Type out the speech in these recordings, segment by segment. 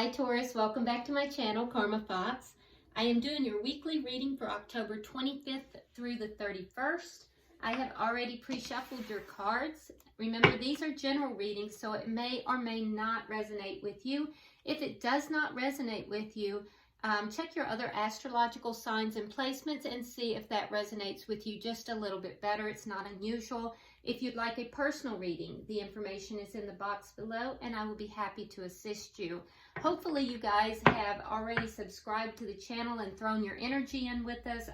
Hi Taurus, welcome back to my channel, Karma Thoughts. I am doing your weekly reading for October 25th through the 31st. I have already pre-shuffled your cards. Remember, these are general readings, so it may or may not resonate with you. If it does not resonate with you, check your other astrological signs and placements and see if that resonates with you just a little bit better. It's not unusual. If you'd like a personal reading, the information is in the box below and I will be happy to assist you. Hopefully you guys have already subscribed to the channel and thrown your energy in with us.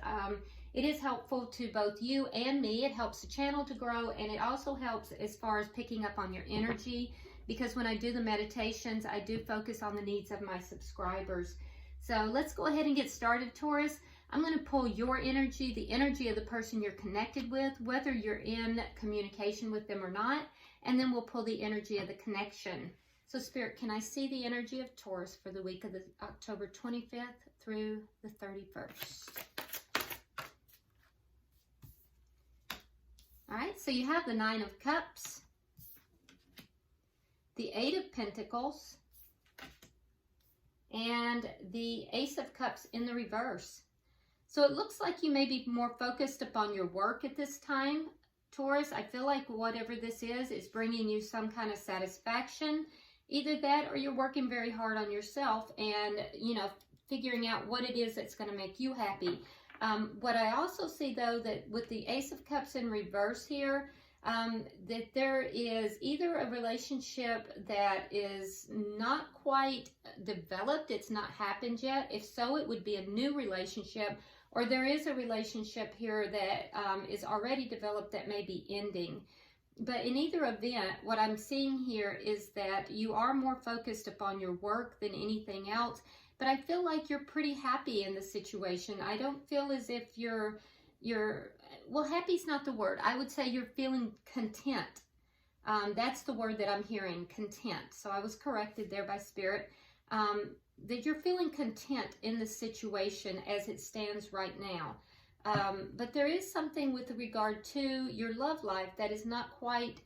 It is helpful to both you and me. It helps the channel to grow, and it also helps as far as picking up on your energy, because when I do the meditations, I do focus on the needs of my subscribers. So let's go ahead and get started, Taurus. I'm going to pull your energy, the energy of the person you're connected with, whether you're in communication with them or not, and then we'll pull the energy of the connection. So Spirit, can I see the energy of Taurus for the week of the October 25th through the 31st? All right, so you have the Nine of Cups, the Eight of Pentacles, and the Ace of Cups in the reverse. So it looks like you may be more focused upon your work at this time, Taurus. I feel like whatever this is bringing you some kind of satisfaction. Either that or you're working very hard on yourself and, figuring out what it is that's going to make you happy. What I also see, though, that with the Ace of Cups in reverse here, that there is either a relationship that is not quite developed, it's not happened yet. If so, it would be a new relationship, or there is a relationship here that is already developed that may be ending. But in either event, what I'm seeing here is that you are more focused upon your work than anything else. But I feel like you're pretty happy in the situation. I don't feel as if you're well, happy's not the word. I would say you're feeling content. That's the word that I'm hearing, content. So I was corrected there by Spirit. That you're feeling content in the situation as it stands right now. But there is something with regard to your love life that is not quite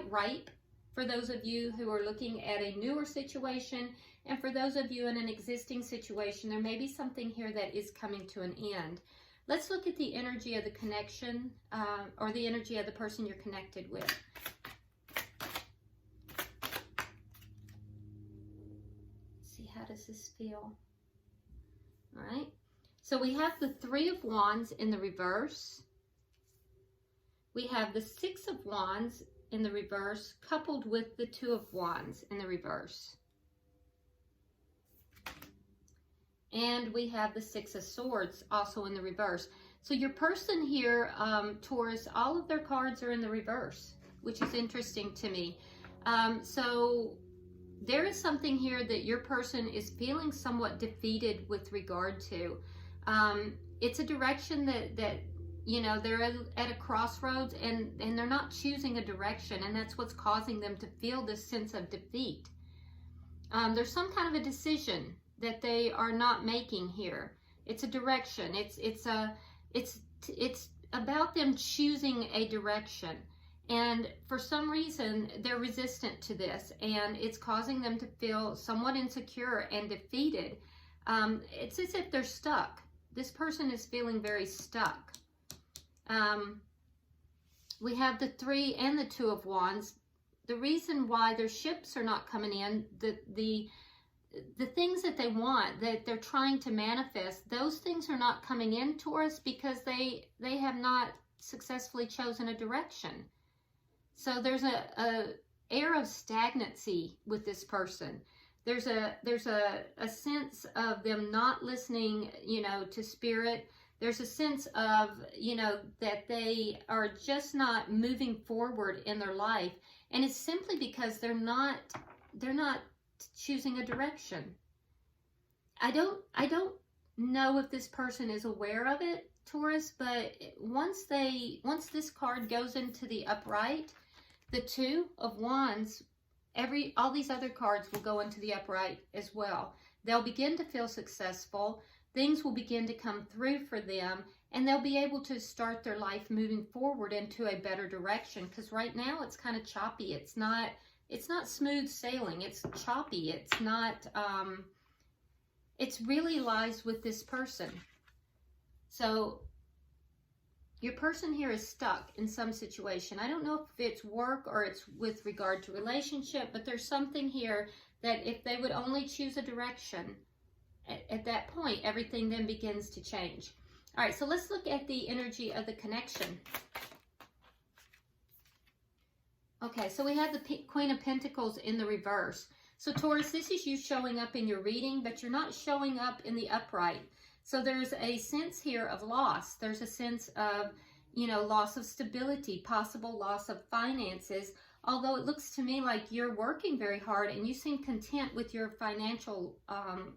ripe for those of you who are looking at a newer situation, and for those of you in an existing situation, there may be something here that is coming to an end. Let's look at the energy of the connection, or the energy of the person you're connected with. Let's see, how does this feel? All right. So we have the Three of Wands in the reverse. We have the Six of Wands in the reverse, coupled with the Two of Wands in the reverse. And we have the Six of Swords also in the reverse. So your person here, Taurus, all of their cards are in the reverse, which is interesting to me. So there is something here that your person is feeling somewhat defeated with regard to. It's a direction that they're at a crossroads and they're not choosing a direction, and that's what's causing them to feel this sense of defeat. There's some kind of a decision that they are not making here. It's a direction. It's about them choosing a direction, and for some reason they're resistant to this, and it's causing them to feel somewhat insecure and defeated. It's as if they're stuck. This person is feeling very stuck. We have the Three and the Two of Wands. The reason why their ships are not coming in, the things that they want, that they're trying to manifest, those things are not coming in, Taurus, because they have not successfully chosen a direction. So there's a air of stagnancy with this person. There's a sense of them not listening, to Spirit. There's a sense of, that they are just not moving forward in their life. And it's simply because they're not choosing a direction. I don't know if this person is aware of it, Taurus, but once this card goes into the upright, the Two of Wands, all these other cards will go into the upright as well. They'll begin to feel successful. Things will begin to come through for them, and they'll be able to start their life moving forward into a better direction, because right now it's kind of choppy. It's not it's not smooth sailing. It's choppy. It's not, it's really lies with this person. So your person here is stuck in some situation. I don't know if it's work or it's with regard to relationship, but there's something here that if they would only choose a direction, at that point, everything then begins to change. All right, so let's look at the energy of the connection. Okay, so we have the Queen of Pentacles in the reverse. So Taurus, this is you showing up in your reading, but you're not showing up in the upright. So there's a sense here of loss. There's a sense of, you know, loss of stability, possible loss of finances. Although it looks to me like you're working very hard and you seem content with your financial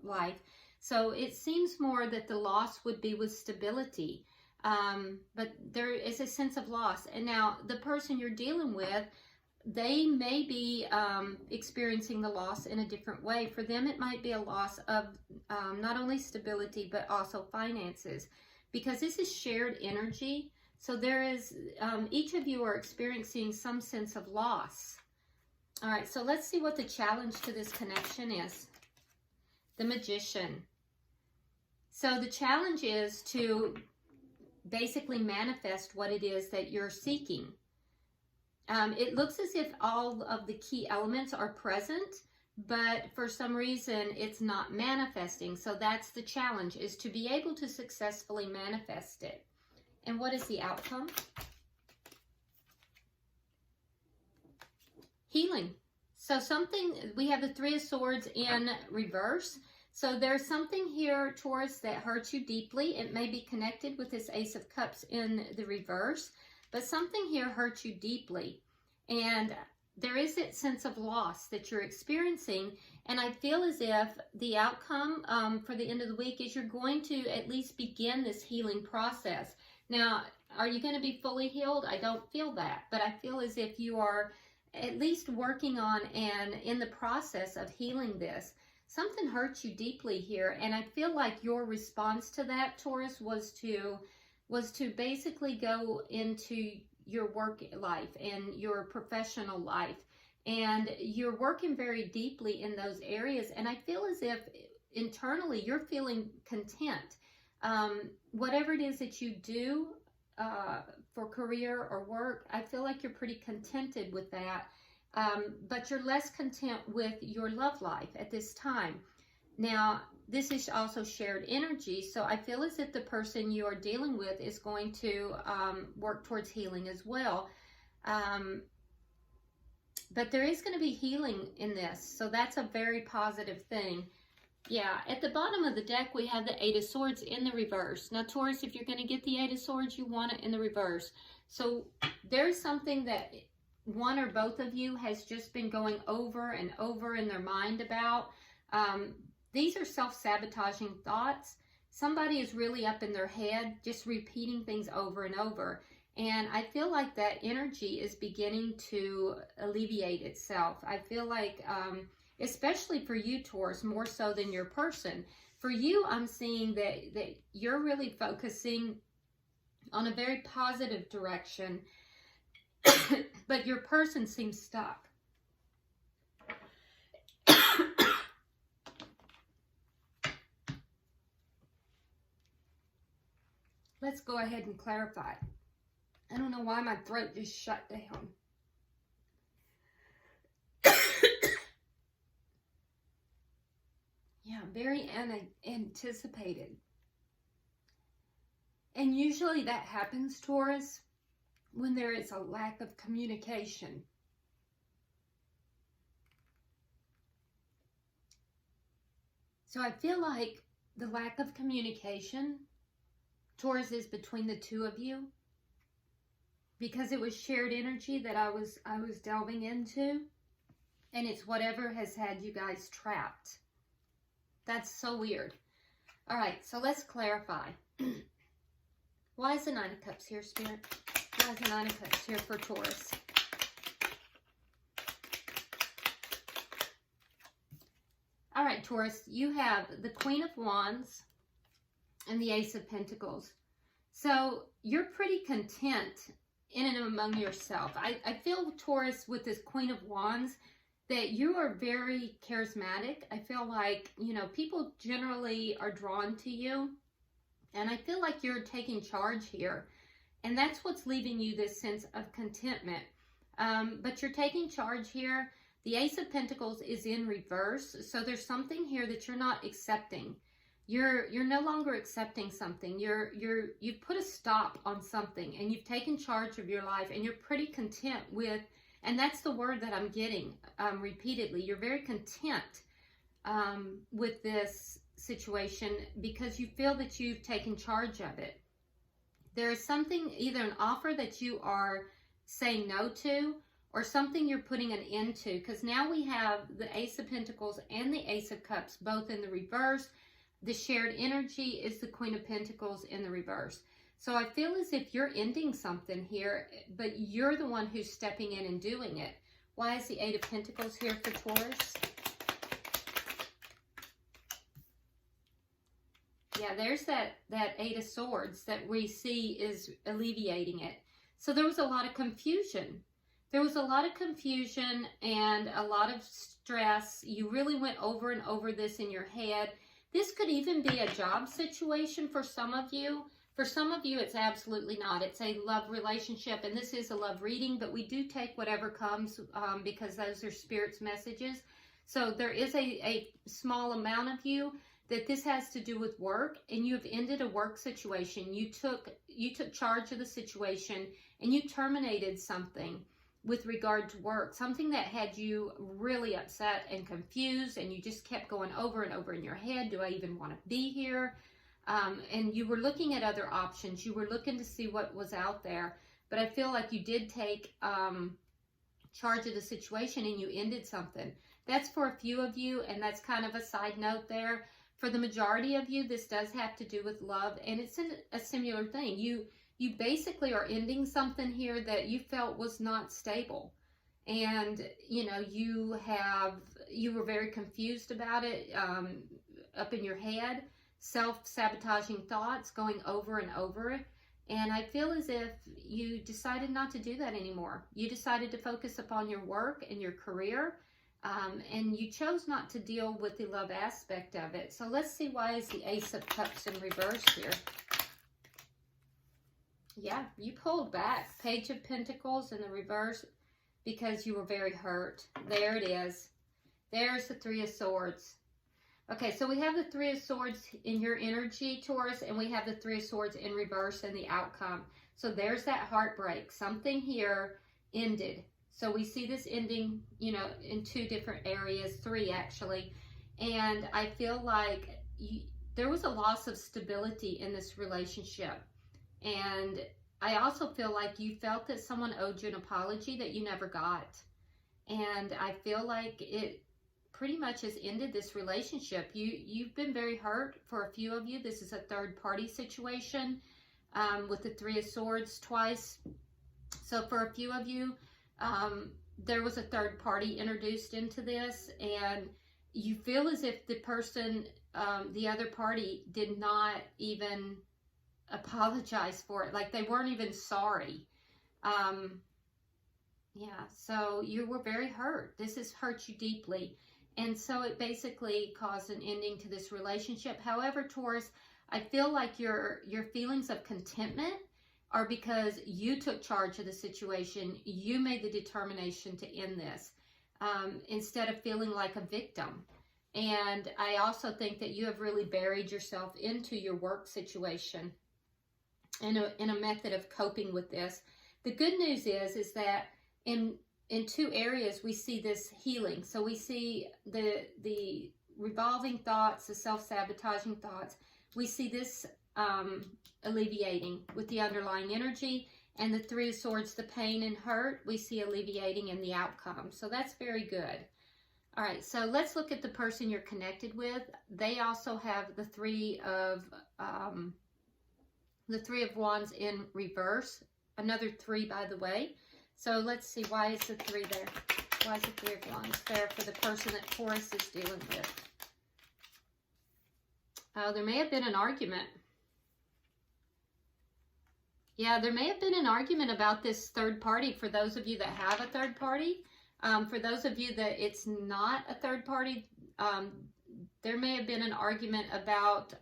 life. So it seems more that the loss would be with stability. But there is a sense of loss. And now the person you're dealing with, they may be experiencing the loss in a different way. For them, it might be a loss of not only stability, but also finances, because this is shared energy. So there is, each of you are experiencing some sense of loss. All right, so let's see what the challenge to this connection is. The Magician. So the challenge is to basically manifest what it is that you're seeking. It looks as if all of the key elements are present, but for some reason it's not manifesting. So that's the challenge, is to be able to successfully manifest it. And what is the outcome? Healing. So something, we have the Three of Swords in reverse. So there's something here, Taurus, that hurts you deeply. It may be connected with this Ace of Cups in the reverse, but something here hurts you deeply. And there is that sense of loss that you're experiencing. And I feel as if the outcome for the end of the week is you're going to at least begin this healing process. Now, are you going to be fully healed? I don't feel that, but I feel as if you are at least working on and in the process of healing this. Something hurts you deeply here, and I feel like your response to that, Taurus, was to basically go into your work life and your professional life, and you're working very deeply in those areas, and I feel as if internally you're feeling content. Whatever it is that you do for career or work, I feel like you're pretty contented with that. But you're less content with your love life at this time. Now, this is also shared energy, so I feel as if the person you are dealing with is going to work towards healing as well. But there is going to be healing in this, so that's a very positive thing. Yeah, at the bottom of the deck, we have the Eight of Swords in the reverse. Now, Taurus, if you're going to get the Eight of Swords, you want it in the reverse. So there's something that one or both of you has just been going over and over in their mind about. These are self-sabotaging thoughts. Somebody is really up in their head, just repeating things over and over. And I feel like that energy is beginning to alleviate itself. I feel like, especially for you, Taurus, more so than your person. For you, I'm seeing that you're really focusing on a very positive direction, but your person seems stuck. Let's go ahead and clarify. I don't know why my throat just shut down. Yeah, very anticipated. And usually that happens, Taurus, when there is a lack of communication. So I feel like the lack of communication, Taurus, is between the two of you, because it was shared energy that I was delving into, and it's whatever has had you guys trapped. That's so weird. All right, so let's clarify. Why is the Nine of Cups here, Spirit? Why is the Nine of Cups here for Taurus? All right, Taurus, you have the Queen of Wands and the Ace of Pentacles. So you're pretty content in and among yourself. I feel, Taurus, with this Queen of Wands, that you are very charismatic. I feel like, you know, people generally are drawn to you. And I feel like you're taking charge here. And that's what's leaving you this sense of contentment. But you're taking charge here. The Ace of Pentacles is in reverse. So there's something here that you're not accepting. You're no longer accepting something. You've put a stop on something, and you've taken charge of your life, and you're pretty content with, and that's the word that I'm getting repeatedly. You're very content with this situation because you feel that you've taken charge of it. There is something, either an offer that you are saying no to, or something you're putting an end to, because now we have the Ace of Pentacles and the Ace of Cups both in the reverse. The shared energy is the Queen of Pentacles in the reverse. So I feel as if you're ending something here, but you're the one who's stepping in and doing it. Why is the Eight of Pentacles here for Taurus? Yeah, there's that Eight of Swords that we see is alleviating it. So there was a lot of confusion. There was a lot of confusion and a lot of stress. You really went over and over this in your head. This could even be a job situation for some of you. For some of you, it's absolutely not. It's a love relationship, and this is a love reading, but we do take whatever comes because those are Spirit's messages. So there is a small amount of you that this has to do with work, and you have ended a work situation. You took charge of the situation, and you terminated something with regard to work, something that had you really upset and confused, and you just kept going over and over in your head. Do I even want to be here? And you were looking at other options. You were looking to see what was out there. But I feel like you did take charge of the situation and you ended something. That's for a few of you, and that's kind of a side note there. For the majority of you, this does have to do with love, and it's a similar thing. You basically are ending something here that you felt was not stable. And, you know, you were very confused about it, up in your head, self-sabotaging thoughts going over and over. And I feel as if you decided not to do that anymore. You decided to focus upon your work and your career, and you chose not to deal with the love aspect of it. So let's see, why is the Ace of Cups in reverse here? Yeah, you pulled back. Page of Pentacles in the reverse because you were very hurt. There it is. There's the Three of Swords. Okay, so we have the Three of Swords in your energy, Taurus, and we have the Three of Swords in reverse in the outcome. So there's that heartbreak. Something here ended. So we see this ending, you know, in two different areas, three actually. And I feel like there was a loss of stability in this relationship. And I also feel like you felt that someone owed you an apology that you never got. And I feel like it pretty much has ended this relationship. You've been very hurt. For a few of you, this is a third party situation with the Three of Swords twice. So for a few of you, there was a third party introduced into this, and you feel as if the person, the other party, did not even apologize for it. Like they weren't even sorry. Yeah, so you were very hurt. This has hurt you deeply. And so it basically caused an ending to this relationship. However, Taurus, I feel like your feelings of contentment are because you took charge of the situation. You made the determination to end this instead of feeling like a victim. And I also think that you have really buried yourself into your work situation in a method of coping with this. The good news is that in two areas we see this healing. So we see the revolving thoughts, the self-sabotaging thoughts. We see this alleviating with the underlying energy, and the Three of Swords, the pain and hurt, we see alleviating in the outcome. So that's very good. All right, so let's look at the person you're connected with. They also have the Three of Wands in reverse. Another three, by the way. So let's see, why is the three there? Why is the Three of Wands there for the person that Taurus is dealing with? Oh, there may have been an argument. Yeah, there may have been an argument about this third party. For those of you that have a third party, For those of you that it's not a third party, there may have been an argument about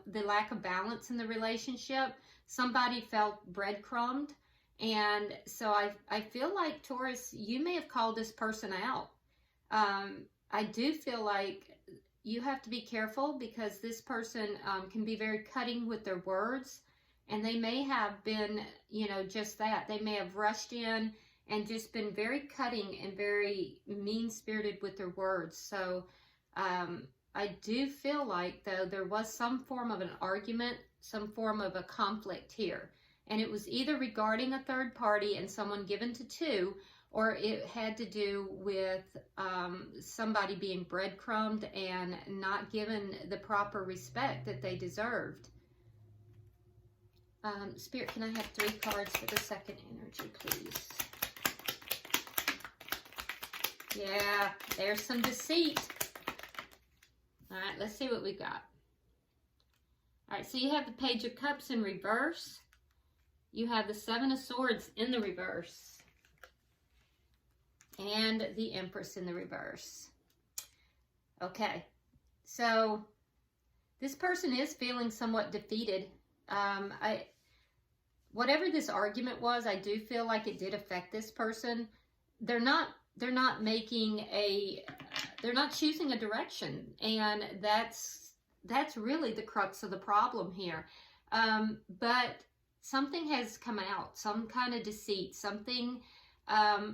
the lack of balance in the relationship. Somebody felt breadcrumbed. And so I feel like, Taurus, you may have called this person out. I do feel like you have to be careful because this person can be very cutting with their words. And they may have been, you know, just that. They may have rushed in and just been very cutting and very mean-spirited with their words. So I do feel like, though, there was some form of an argument, some form of a conflict here. And it was either regarding a third party and someone given to two, or it had to do with somebody being breadcrumbed and not given the proper respect that they deserved. Spirit, can I have 3 cards for the second energy, please? Yeah, there's some deceit. All right, let's see what we got. All right, so you have the Page of Cups in reverse. You have the 7 of Swords in the reverse. And the Empress in the reverse. Okay, so this person is feeling somewhat defeated. Whatever this argument was, I do feel like it did affect this person. They're not making a, they're not choosing a direction, and that's really the crux of the problem here. But something has come out, some kind of deceit, something.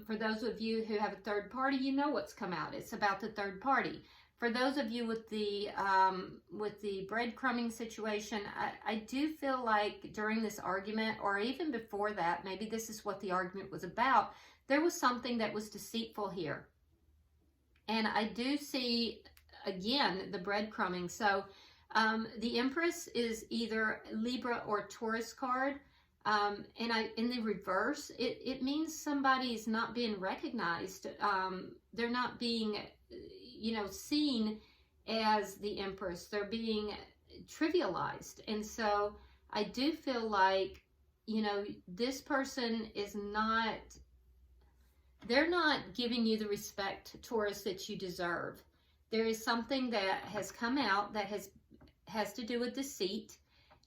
For those of you who have a third party, you know what's come out. It's about the third party. For those of you with the breadcrumbing situation, I do feel like during this argument, or even before that, maybe this is what the argument was about, there was something that was deceitful here. And I do see, again, the breadcrumbing. So the Empress is either Libra or Taurus card. And in the reverse, it means somebody's not being recognized. They're not being, you know, seen as the Empress. They're being trivialized. And so I do feel like, you know, this person is not, they're not giving you the respect, Taurus, that you deserve. There is something that has come out that has to do with deceit.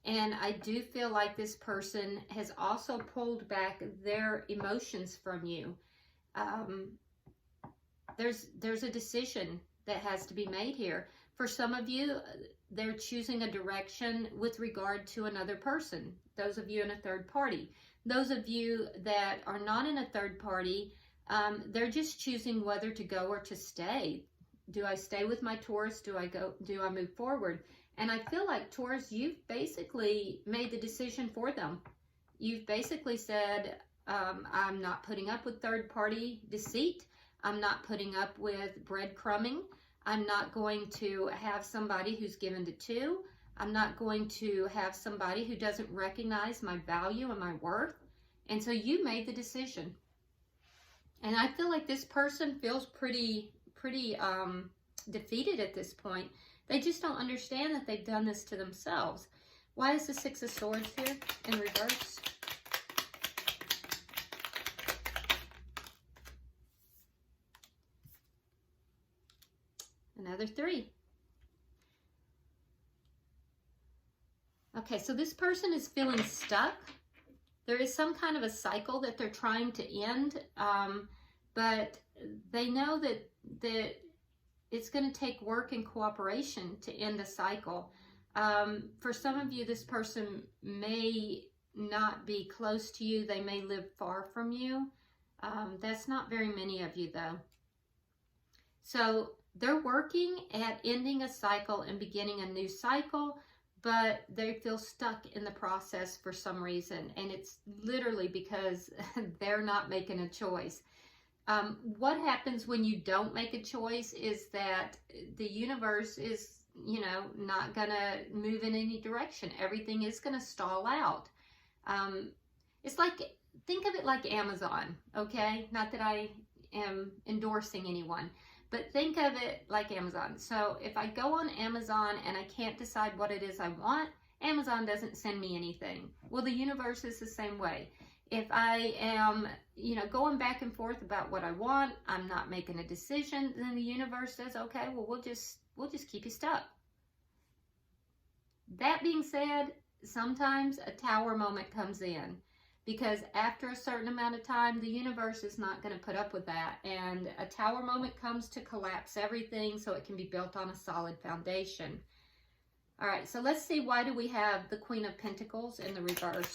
And I do feel like this person has also pulled back their emotions from you. There's a decision that has to be made here. For some of you, they're choosing a direction with regard to another person. Those of you in a third party. Those of you that are not in a third party, they're just choosing whether to go or to stay. Do I stay with my Taurus? Do I move forward? And I feel like, Taurus, you've basically made the decision for them. You've basically said, I'm not putting up with third-party deceit. I'm not putting up with breadcrumbing. I'm not going to have somebody who's given to two. I'm not going to have somebody who doesn't recognize my value and my worth. And so you made the decision. And I feel like this person feels pretty defeated at this point. They just don't understand that they've done this to themselves. Why is the 6 of Swords here in reverse? Another 3. Okay, so this person is feeling stuck. There is some kind of a cycle that they're trying to end, but they know that it's going to take work and cooperation to end a cycle. For some of you, this person may not be close to you. They may live far from you. That's not very many of you, though. So they're working at ending a cycle and beginning a new cycle, but they feel stuck in the process for some reason. And it's literally because they're not making a choice. What happens when you don't make a choice is that the universe is, you know, not going to move in any direction. Everything is going to stall out. It's like, think of it like Amazon, okay? Not that I am endorsing anyone, but think of it like Amazon. So if I go on Amazon and I can't decide what it is I want, Amazon doesn't send me anything. Well, the universe is the same way. If I am, you know, going back and forth about what I want, I'm not making a decision, then the universe says, okay, well, we'll just keep you stuck. That being said, sometimes a tower moment comes in, because after a certain amount of time, the universe is not going to put up with that. And a tower moment comes to collapse everything so it can be built on a solid foundation. All right, so let's see, why do we have the Queen of Pentacles in the reverse?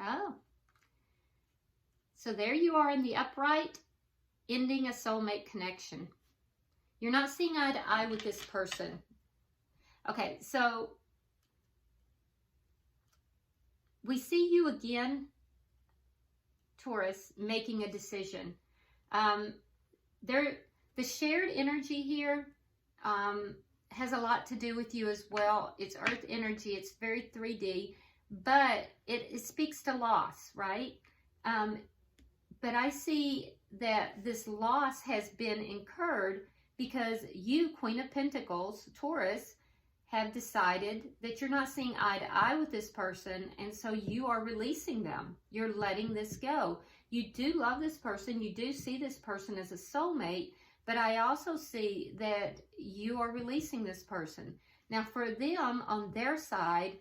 Oh, so there you are in the upright, ending a soulmate connection. You're not seeing eye to eye with this person. Okay, so we see you again, Taurus, making a decision. The shared energy here has a lot to do with you as well. It's earth energy. It's very 3D, but it speaks to loss, right? But I see that this loss has been incurred because you, Queen of Pentacles, Taurus, have decided that you're not seeing eye to eye with this person, and so you are releasing them. You're letting this go. You do love this person. You do see this person as a soulmate, but I also see that you are releasing this person. Now, for them, on their side,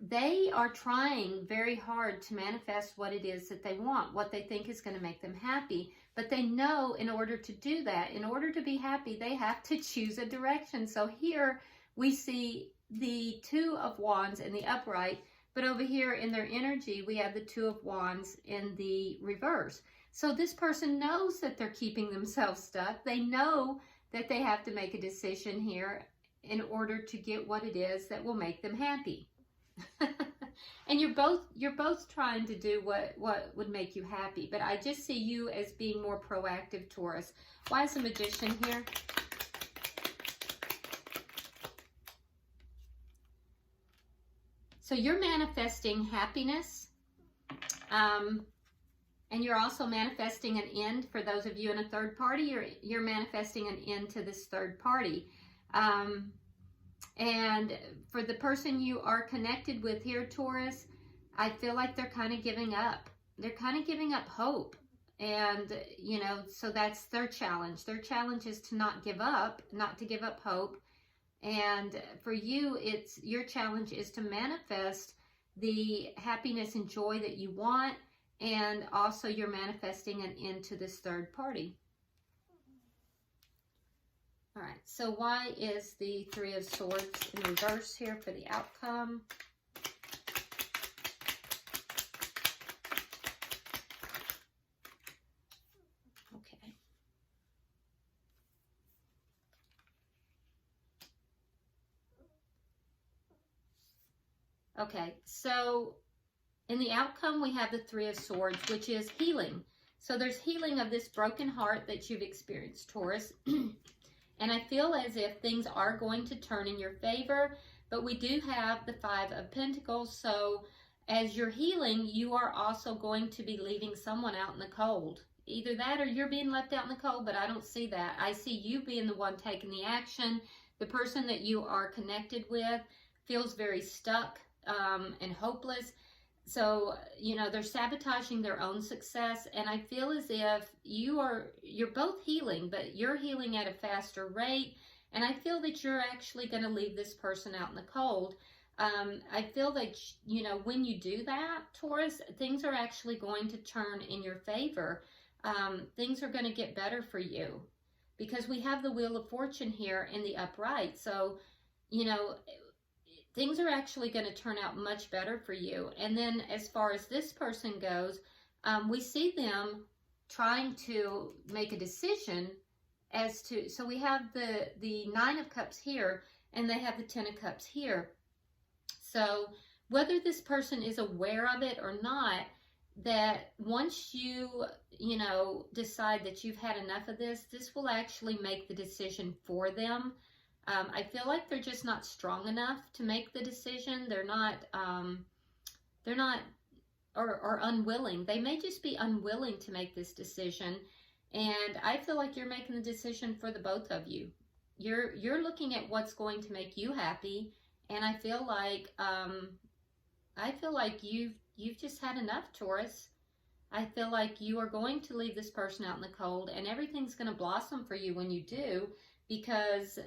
they are trying very hard to manifest what it is that they want, what they think is going to make them happy. But they know in order to do that, in order to be happy, they have to choose a direction. So here we see the Two of Wands in the upright, but over here in their energy, we have the Two of Wands in the reverse. So this person knows that they're keeping themselves stuck. They know that they have to make a decision here in order to get what it is that will make them happy. And you're both trying to do what would make you happy, but I just see you as being more proactive, Taurus. Why is the Magician here? So you're manifesting happiness, and you're also manifesting an end. For those of you in a third party, you're manifesting an end to this third party. And for the person you are connected with here, Taurus, I feel like they're kind of giving up. They're kind of giving up hope. And, you know, so that's their challenge. Their challenge is to not give up, not to give up hope. And for you, your challenge is to manifest the happiness and joy that you want. And also you're manifesting an end to this third party. All right, so why is the Three of Swords in reverse here for the outcome? Okay. Okay, so in the outcome, we have the Three of Swords, which is healing. So there's healing of this broken heart that you've experienced, Taurus. And I feel as if things are going to turn in your favor, but we do have the Five of Pentacles. So as you're healing, you are also going to be leaving someone out in the cold. Either that or you're being left out in the cold, but I don't see that. I see you being the one taking the action. The person that you are connected with feels very stuck and hopeless. So, you know, they're sabotaging their own success, and I feel as if you're both healing, but you're healing at a faster rate, and I feel that you're actually going to leave this person out in the cold. I feel that, you know, when you do that, Taurus, things are actually going to turn in your favor. Things are going to get better for you, because we have the Wheel of Fortune here in the upright. So, you know, things are actually going to turn out much better for you. And then as far as this person goes, we see them trying to make a decision as to, so we have the Nine of Cups here, and they have the Ten of Cups here. So whether this person is aware of it or not, that once you know, decide that you've had enough of this, this will actually make the decision for them. I feel like they're just not strong enough to make the decision. They're not or unwilling. They may just be unwilling to make this decision. And I feel like you're making the decision for the both of you. You're looking at what's going to make you happy. And I feel like you've just had enough, Taurus. I feel like you are going to leave this person out in the cold, and everything's going to blossom for you when you do, because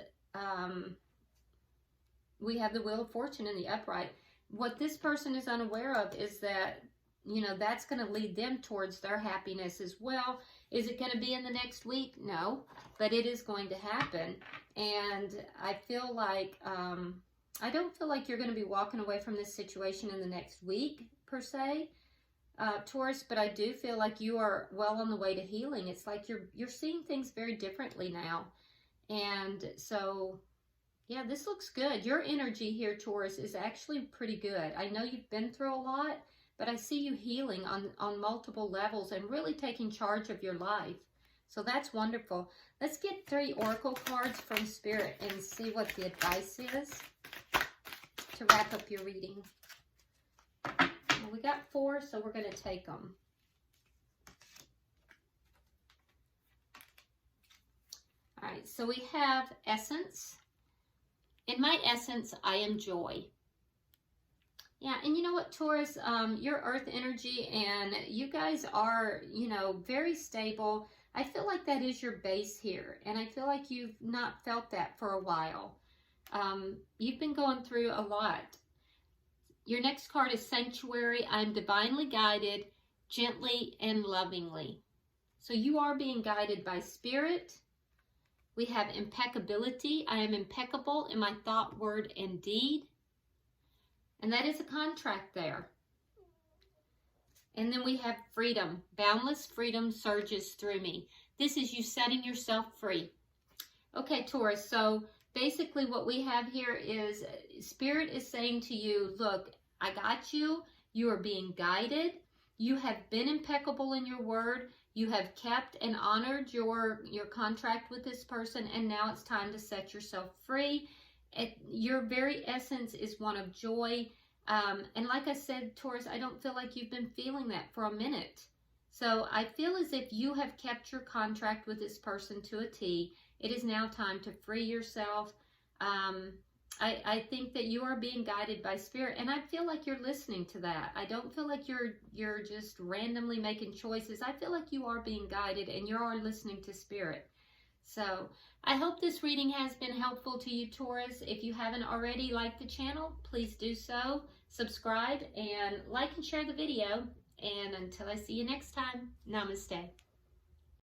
we have the Wheel of Fortune in the upright. What this person is unaware of is that, you know, that's going to lead them towards their happiness as well. Is it going to be in the next week? No, but it is going to happen. And I feel like, I don't feel like you're going to be walking away from this situation in the next week, per se, Taurus, but I do feel like you are well on the way to healing. It's like you're seeing things very differently now. And so, yeah, this looks good. Your energy here, Taurus, is actually pretty good. I know you've been through a lot, but I see you healing on multiple levels and really taking charge of your life. So that's wonderful. Let's get 3 oracle cards from Spirit and see what the advice is to wrap up your reading. Well, we got 4, so we're going to take them. All right, so we have Essence. In my essence, I am joy. Yeah, and you know what, Taurus, your earth energy, and you guys are, you know, very stable. I feel like that is your base here, and I feel like you've not felt that for a while. You've been going through a lot. Your next card is Sanctuary. I'm divinely guided, gently and lovingly. So you are being guided by Spirit. We have impeccability. I am impeccable in my thought, word, and deed. And that is a contract there. And then we have freedom. Boundless freedom surges through me. This is you setting yourself free. Okay, Taurus, so basically what we have here is Spirit is saying to you, look, I got you. You are being guided. You have been impeccable in your word. You have kept and honored your contract with this person, and now it's time to set yourself free. Your very essence is one of joy. And like I said, Taurus, I don't feel like you've been feeling that for a minute. So I feel as if you have kept your contract with this person to a T. It is now time to free yourself. I think that you are being guided by Spirit, and I feel like you're listening to that. I don't feel like you're just randomly making choices. I feel like you are being guided and you are listening to Spirit. So I hope this reading has been helpful to you, Taurus. If you haven't already liked the channel, please do so. Subscribe and like and share the video. And until I see you next time, namaste.